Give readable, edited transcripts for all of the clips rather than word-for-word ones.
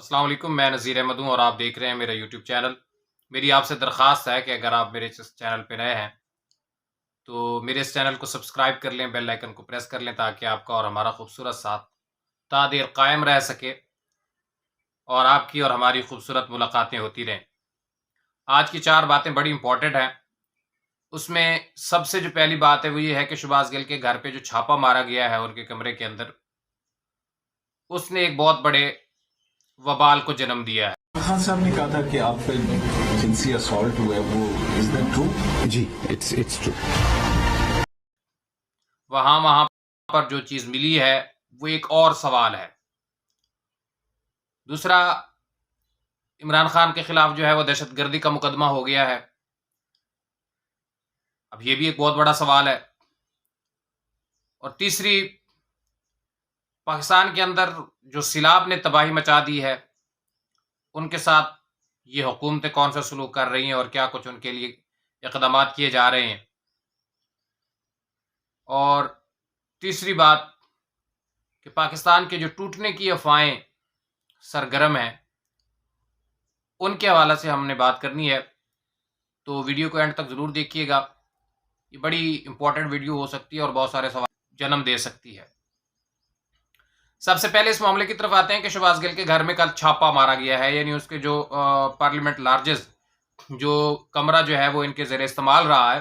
السلام علیکم، میں نذیر احمد ہوں اور آپ دیکھ رہے ہیں میرا یوٹیوب چینل۔ میری آپ سے درخواست ہے کہ اگر آپ میرے اس چینل پہ نئے ہیں تو میرے اس چینل کو سبسکرائب کر لیں، بیل آئیکن کو پریس کر لیں تاکہ آپ کا اور ہمارا خوبصورت ساتھ تا دیر قائم رہ سکے اور آپ کی اور ہماری خوبصورت ملاقاتیں ہوتی رہیں۔ آج کی 4 باتیں بڑی امپورٹنٹ ہیں۔ اس میں سب سے جو پہلی بات ہے وہ یہ ہے کہ شہباز گل کے گھر پہ جو چھاپا مارا گیا ہے ان کے کمرے کے اندر، اس نے ایک بہت بڑے وبال کو جنم دیا ہے۔ خان صاحب نے کہا تھا کہ آپ پہ جنسی اسالٹ ہوا ہے، وہ از دیٹ ٹرو؟ جی اٹس ٹرو۔ وہاں پر جو چیز ملی ہے وہ ایک اور سوال ہے۔ دوسرا، عمران خان کے خلاف جو ہے وہ دہشت گردی کا مقدمہ ہو گیا ہے۔ اب یہ بھی ایک بہت بڑا سوال ہے۔ اور تیسری، پاکستان کے اندر جو سیلاب نے تباہی مچا دی ہے ان کے ساتھ یہ حکومتیں کون سا سلوک کر رہی ہیں اور کیا کچھ ان کے لیے اقدامات کیے جا رہے ہیں۔ اور تیسری بات کہ پاکستان کے جو ٹوٹنے کی افواہیں سرگرم ہیں ان کے حوالے سے ہم نے بات کرنی ہے، تو ویڈیو کو اینڈ تک ضرور دیکھیے گا۔ یہ بڑی امپورٹنٹ ویڈیو ہو سکتی ہے اور بہت سارے سوال جنم دے سکتی ہے۔ سب سے پہلے اس معاملے کی طرف آتے ہیں کہ شہباز گل کے گھر میں کل چھاپا مارا گیا ہے، یعنی اس کے جو پارلیمنٹ لارجز جو کمرہ جو ہے وہ ان کے زیر استعمال رہا ہے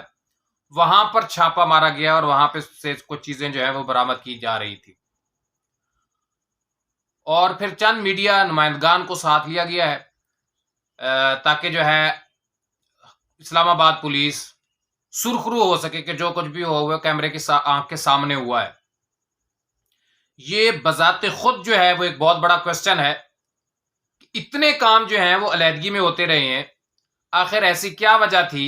وہاں پر چھاپا مارا گیا اور وہاں پہ سے کچھ چیزیں جو ہیں وہ برآمد کی جا رہی تھی، اور پھر چند میڈیا نمائندگان کو ساتھ لیا گیا ہے تاکہ جو ہے اسلام آباد پولیس سرخرو ہو سکے کہ جو کچھ بھی ہو وہ کیمرے کی آنکھ کے سامنے ہوا ہے۔ یہ بذات خود جو ہے وہ ایک بہت بڑا کوسچن ہے کہ اتنے کام جو ہیں وہ علیحدگی میں ہوتے رہے ہیں، آخر ایسی کیا وجہ تھی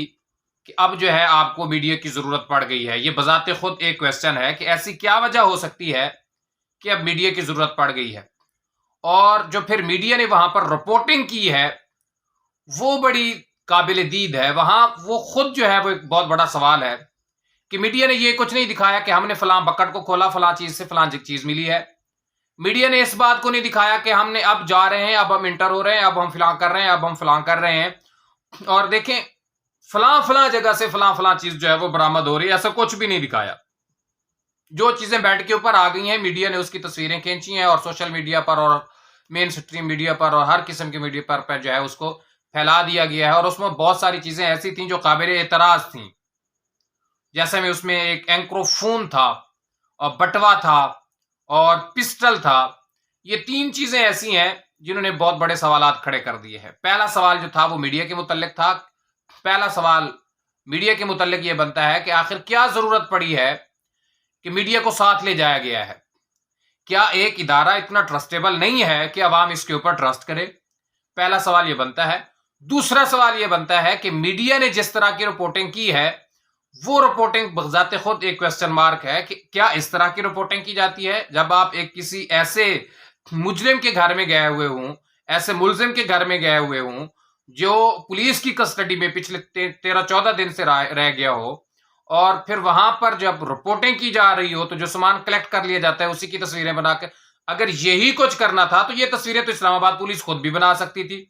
کہ اب جو ہے آپ کو میڈیا کی ضرورت پڑ گئی ہے؟ یہ بذات خود ایک کوسچن ہے کہ ایسی کیا وجہ ہو سکتی ہے کہ اب میڈیا کی ضرورت پڑ گئی ہے۔ اور جو پھر میڈیا نے وہاں پر رپورٹنگ کی ہے وہ بڑی قابل دید ہے۔ وہاں وہ خود جو ہے وہ ایک بہت بڑا سوال ہے کہ میڈیا نے یہ کچھ نہیں دکھایا کہ ہم نے فلاں بکٹ کو کھولا، فلاں چیز سے فلاں چیز ملی ہے۔ میڈیا نے اس بات کو نہیں دکھایا کہ ہم نے اب جا رہے ہیں، اب ہم انٹر ہو رہے ہیں، اب ہم فلاں کر رہے ہیں، اب ہم فلاں کر رہے ہیں، اور دیکھیں فلاں جگہ سے فلاں چیز جو ہے وہ برآمد ہو رہی ہے۔ ایسا کچھ بھی نہیں دکھایا۔ جو چیزیں بیڈ کے اوپر آ گئی ہیں میڈیا نے اس کی تصویریں کھینچی ہیں اور سوشل میڈیا پر اور مین سٹریم میڈیا پر اور ہر قسم کے میڈیا پر جو ہے اس کو پھیلا دیا گیا ہے، اور اس میں بہت ساری چیزیں ایسی تھیں جو قابل اعتراض تھیں، جیسے میں اس میں ایک اینکروفون تھا اور بٹوا تھا اور پسٹل تھا۔ یہ 3 چیزیں ایسی ہیں جنہوں نے بہت بڑے سوالات کھڑے کر دیے ہیں۔ پہلا سوال جو تھا وہ میڈیا کے متعلق تھا۔ پہلا سوال میڈیا کے متعلق یہ بنتا ہے کہ آخر کیا ضرورت پڑی ہے کہ میڈیا کو ساتھ لے جایا گیا ہے؟ کیا ایک ادارہ اتنا ٹرسٹیبل نہیں ہے کہ عوام اس کے اوپر ٹرسٹ کرے؟ پہلا سوال یہ بنتا ہے۔ دوسرا سوال یہ بنتا ہے کہ میڈیا نے جس طرح کی رپورٹنگ کی ہے وہ رپورٹنگ بذات خود ایک کوسچن مارک ہے کہ کیا اس طرح کی رپورٹنگ کی جاتی ہے جب آپ ایک کسی ایسے مجرم کے گھر میں گئے ہوئے ہوں، ایسے ملزم کے گھر میں گئے ہوئے ہوں جو پولیس کی کسٹڈی میں پچھلے 13-14 دن سے رہ گیا ہو، اور پھر وہاں پر جب رپورٹنگ کی جا رہی ہو تو جو سامان کلیکٹ کر لیا جاتا ہے اسی کی تصویریں بنا کے، اگر یہی کچھ کرنا تھا تو یہ تصویریں تو اسلام آباد پولیس خود بھی بنا سکتی تھی۔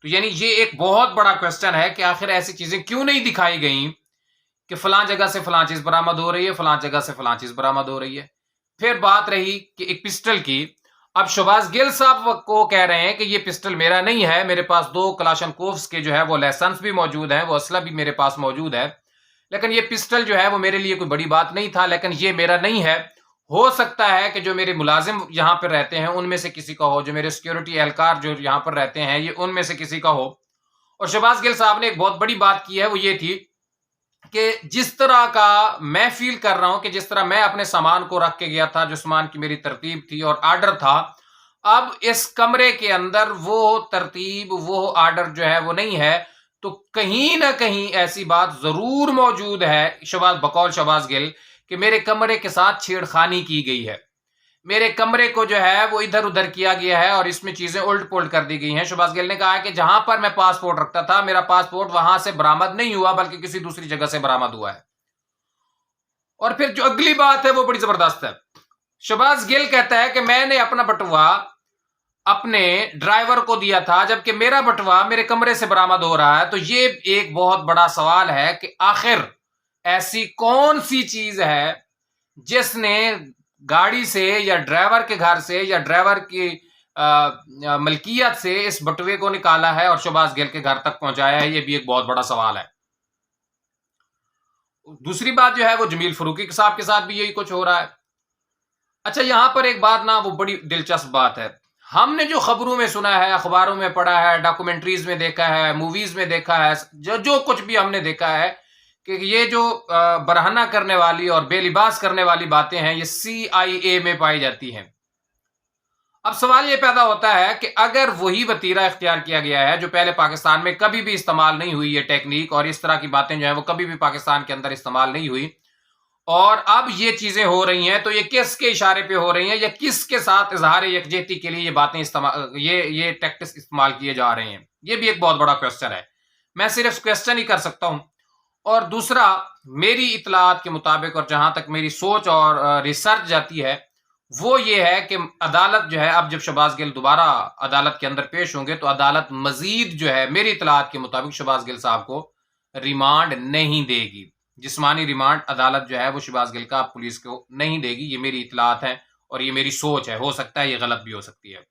تو یعنی یہ ایک بہت بڑا کوسچن ہے کہ آخر ایسی چیزیں کیوں نہیں دکھائی گئیں کہ فلاں جگہ سے فلاں چیز برآمد ہو رہی ہے، فلاں جگہ سے فلاں چیز برآمد ہو رہی ہے۔ پھر بات رہی کہ ایک پسٹل کی۔ اب شہباز گل صاحب کو کہہ رہے ہیں کہ یہ پسٹل میرا نہیں ہے، میرے پاس 2 کلاشنکوفز کے جو ہے وہ لائسنس بھی موجود ہیں، وہ اسلحہ بھی میرے پاس موجود ہے، لیکن یہ پسٹل جو ہے وہ میرے لیے کوئی بڑی بات نہیں تھا، لیکن یہ میرا نہیں ہے۔ ہو سکتا ہے کہ جو میرے ملازم یہاں پر رہتے ہیں ان میں سے کسی کا ہو، جو میرے سیکیورٹی اہلکار جو یہاں پر رہتے ہیں یہ ان میں سے کسی کا ہو۔ اور شہباز گل صاحب نے ایک بہت بڑی بات کی ہے، وہ یہ تھی کہ جس طرح کا میں فیل کر رہا ہوں کہ جس طرح میں اپنے سامان کو رکھ کے گیا تھا، جو سامان کی میری ترتیب تھی اور آرڈر تھا، اب اس کمرے کے اندر وہ ترتیب وہ آرڈر جو ہے وہ نہیں ہے، تو کہیں نہ کہیں ایسی بات ضرور موجود ہے بقول شہباز گل کہ میرے کمرے کے ساتھ چھیڑخانی کی گئی ہے، میرے کمرے کو جو ہے وہ ادھر ادھر کیا گیا ہے اور اس میں چیزیں الٹ پلٹ کر دی گئی ہیں۔ شہباز گل نے کہا کہ جہاں پر میں پاسپورٹ رکھتا تھا میرا پاسپورٹ وہاں سے برآمد نہیں ہوا بلکہ کسی دوسری جگہ سے برآمد ہوا ہے۔ اور پھر جو اگلی بات ہے وہ بڑی زبردست ہے۔ شہباز گل کہتا ہے کہ میں نے اپنا بٹوا اپنے ڈرائیور کو دیا تھا جبکہ میرا بٹوا میرے کمرے سے برآمد ہو رہا ہے. تو یہ ایک بہت بڑا سوال ہے کہ آخر ایسی کون سی چیز ہے جس نے گاڑی سے یا ڈرائیور کے گھر سے یا ڈرائیور کی ملکیت سے اس بٹوے کو نکالا ہے اور شہباز گل کے گھر تک پہنچایا ہے. یہ بھی ایک بہت بڑا سوال ہے. دوسری بات جو ہے وہ جمیل فروخی صاحب کے ساتھ بھی یہی کچھ ہو رہا ہے. اچھا یہاں پر ایک بات نا وہ بڑی دلچسپ بات ہے. ہم نے جو خبروں میں سنا ہے, اخباروں میں پڑھا ہے, ڈاکومنٹریز میں دیکھا ہے, موویز میں دیکھا ہے, جو کچھ بھی ہم نے دیکھا ہے کہ یہ جو برہنہ کرنے والی اور بے لباس کرنے والی باتیں ہیں یہ CIA میں پائی جاتی ہیں. اب سوال یہ پیدا ہوتا ہے کہ اگر وہی وتیرہ اختیار کیا گیا ہے جو پہلے پاکستان میں کبھی بھی استعمال نہیں ہوئی, یہ ٹیکنیک اور اس طرح کی باتیں جو ہیں وہ کبھی بھی پاکستان کے اندر استعمال نہیں ہوئی, اور اب یہ چیزیں ہو رہی ہیں, تو یہ کس کے اشارے پہ ہو رہی ہیں یا کس کے ساتھ اظہار یکجہتی کے لیے یہ باتیں یہ ٹیکٹس استعمال کیے جا رہے ہیں؟ یہ بھی ایک بہت بڑا کوسچن ہے. میں صرف کوسچن ہی کر سکتا ہوں. اور دوسرا, میری اطلاعات کے مطابق اور جہاں تک میری سوچ اور ریسرچ جاتی ہے وہ یہ ہے کہ عدالت جو ہے اب جب شہباز گل دوبارہ عدالت کے اندر پیش ہوں گے تو عدالت مزید جو ہے میری اطلاعات کے مطابق شہباز گل صاحب کو ریمانڈ نہیں دے گی. جسمانی ریمانڈ عدالت جو ہے وہ شہباز گل کا پولیس کو نہیں دے گی. یہ میری اطلاعات ہیں اور یہ میری سوچ ہے, ہو سکتا ہے یہ غلط بھی ہو سکتی ہے.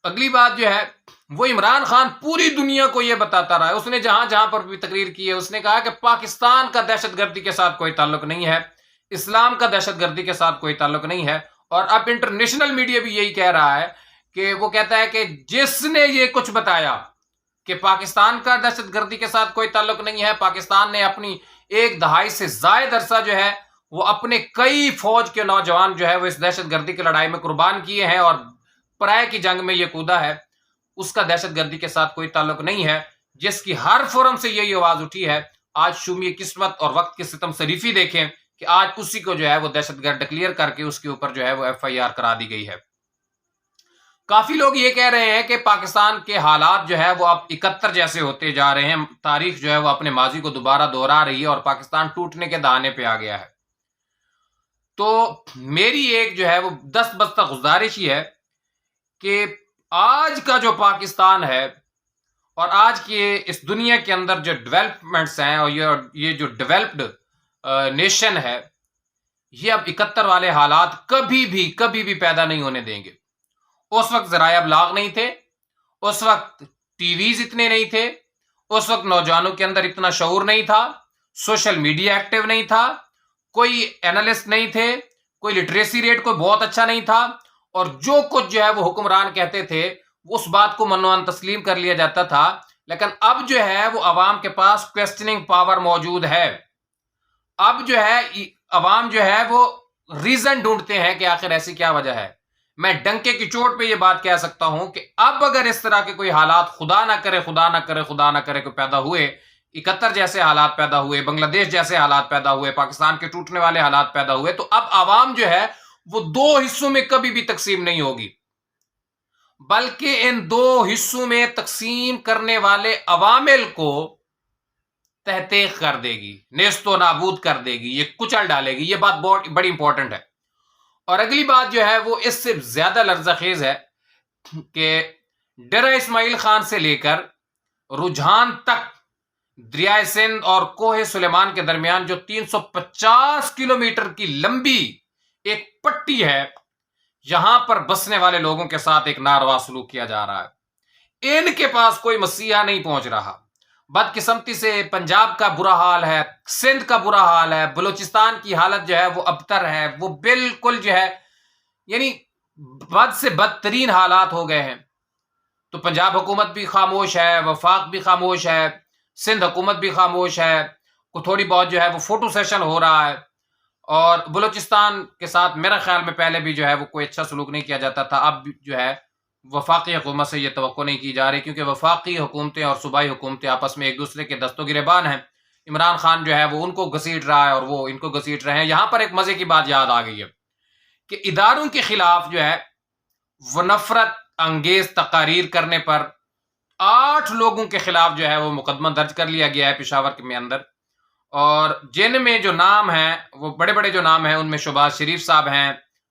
اگلی بات جو ہے وہ عمران خان پوری دنیا کو یہ بتاتا رہا ہے, اس نے جہاں جہاں پر بھی تقریر کی ہے اس نے کہا کہ پاکستان کا دہشت گردی کے ساتھ کوئی تعلق نہیں ہے, اسلام کا دہشت گردی کے ساتھ کوئی تعلق نہیں ہے. اور اب انٹرنیشنل میڈیا بھی یہی کہہ رہا ہے کہ وہ کہتا ہے کہ جس نے یہ کچھ بتایا کہ پاکستان کا دہشت گردی کے ساتھ کوئی تعلق نہیں ہے, پاکستان نے اپنی 1 دہائی سے زائد عرصہ جو ہے وہ اپنے کئی فوج کے نوجوان جو ہے وہ اس دہشت گردی کی لڑائی میں قربان کیے ہیں اور پرائے کی جنگ میں یہ کودا ہے, اس کا دہشت گردی کے ساتھ کوئی تعلق نہیں ہے. جس کی ہر فورم سے یہی آواز اٹھی ہے, آج شومی قسمت اور وقت کی ستم شریفی دیکھیں کہ آج اسی کو جو ہے وہ دہشت گرد ڈکلیئر کر کے اس کے اوپر جو ہے وہ FIR کرا دی گئی ہے. کافی لوگ یہ کہہ رہے ہیں کہ پاکستان کے حالات جو ہے وہ اب 71 جیسے ہوتے جا رہے ہیں, تاریخ جو ہے وہ اپنے ماضی کو دوبارہ دوہرا رہی ہے اور پاکستان ٹوٹنے کے دہانے پہ آ گیا ہے. تو میری ایک جو ہے وہ دست بستہ گزارش ہی ہے کہ آج کا جو پاکستان ہے اور آج کے اس دنیا کے اندر جو ڈیولپمنٹس ہیں اور یہ جو ڈیولپڈ نیشن ہے, یہ اب 71 والے حالات کبھی بھی پیدا نہیں ہونے دیں گے. اس وقت ذرائع ابلاغ نہیں تھے, اس وقت ٹی ویز اتنے نہیں تھے, اس وقت نوجوانوں کے اندر اتنا شعور نہیں تھا, سوشل میڈیا ایکٹیو نہیں تھا, کوئی اینالسٹ نہیں تھے, کوئی لٹریسی ریٹ کوئی بہت اچھا نہیں تھا, اور جو کچھ جو ہے وہ حکمران کہتے تھے اس بات کو منوان تسلیم کر لیا جاتا تھا. لیکن اب جو ہے وہ عوام کے پاس کویسچننگ پاور موجود ہے. اب جو ہے عوام جو ہے وہ ریزن ڈھونڈتے ہیں کہ آخر ایسی کیا وجہ ہے. میں ڈنکے کی چوٹ پہ یہ بات کہہ سکتا ہوں کہ اب اگر اس طرح کے کوئی حالات خدا نہ کرے کوئی پیدا ہوئے, 71 جیسے حالات پیدا ہوئے, بنگلہ دیش جیسے حالات پیدا ہوئے, پاکستان کے ٹوٹنے والے حالات پیدا ہوئے, تو اب عوام جو ہے وہ 2 حصوں میں کبھی بھی تقسیم نہیں ہوگی, بلکہ ان 2 حصوں میں تقسیم کرنے والے عوامل کو تحقیق کر دے گی, نیست و نابود کر دے گی, یہ کچل ڈالے گی. یہ بات بہت بڑی امپورٹنٹ ہے. اور اگلی بات جو ہے وہ اس سے زیادہ لرزہ خیز ہے کہ ڈیرہ اسماعیل خان سے لے کر رجحان تک دریائے سندھ اور کوہ سلیمان کے درمیان جو 350 کلومیٹر کی لمبی ایک پٹی ہے, یہاں پر بسنے والے لوگوں کے ساتھ ایک ناروا سلوک کیا جا رہا ہے. ان کے پاس کوئی مسیحا نہیں پہنچ رہا. بدقسمتی سے پنجاب کا برا حال ہے, سندھ کا برا حال ہے, بلوچستان کی حالت جو ہے وہ ابتر ہے, وہ بالکل جو ہے یعنی بد سے بدترین حالات ہو گئے ہیں. تو پنجاب حکومت بھی خاموش ہے, وفاق بھی خاموش ہے, سندھ حکومت بھی خاموش ہے, کو تھوڑی بہت جو ہے وہ فوٹو سیشن ہو رہا ہے. اور بلوچستان کے ساتھ میرا خیال میں پہلے بھی جو ہے وہ کوئی اچھا سلوک نہیں کیا جاتا تھا. اب جو ہے وفاقی حکومت سے یہ توقع نہیں کی جا رہی, کیونکہ وفاقی حکومتیں اور صوبائی حکومتیں آپس میں ایک دوسرے کے دست و گریبان ہیں. عمران خان جو ہے وہ ان کو گھسیٹ رہا ہے اور وہ ان کو گھسیٹ رہے ہیں. یہاں پر ایک مزے کی بات یاد آ گئی ہے کہ اداروں کے خلاف جو ہے وہ نفرت انگیز تقاریر کرنے پر 8 لوگوں کے خلاف جو ہے وہ مقدمہ درج کر لیا گیا ہے پشاور کے اندر. اور جن میں جو نام ہیں وہ بڑے بڑے جو نام ہیں ان میں شہباز شریف صاحب ہیں,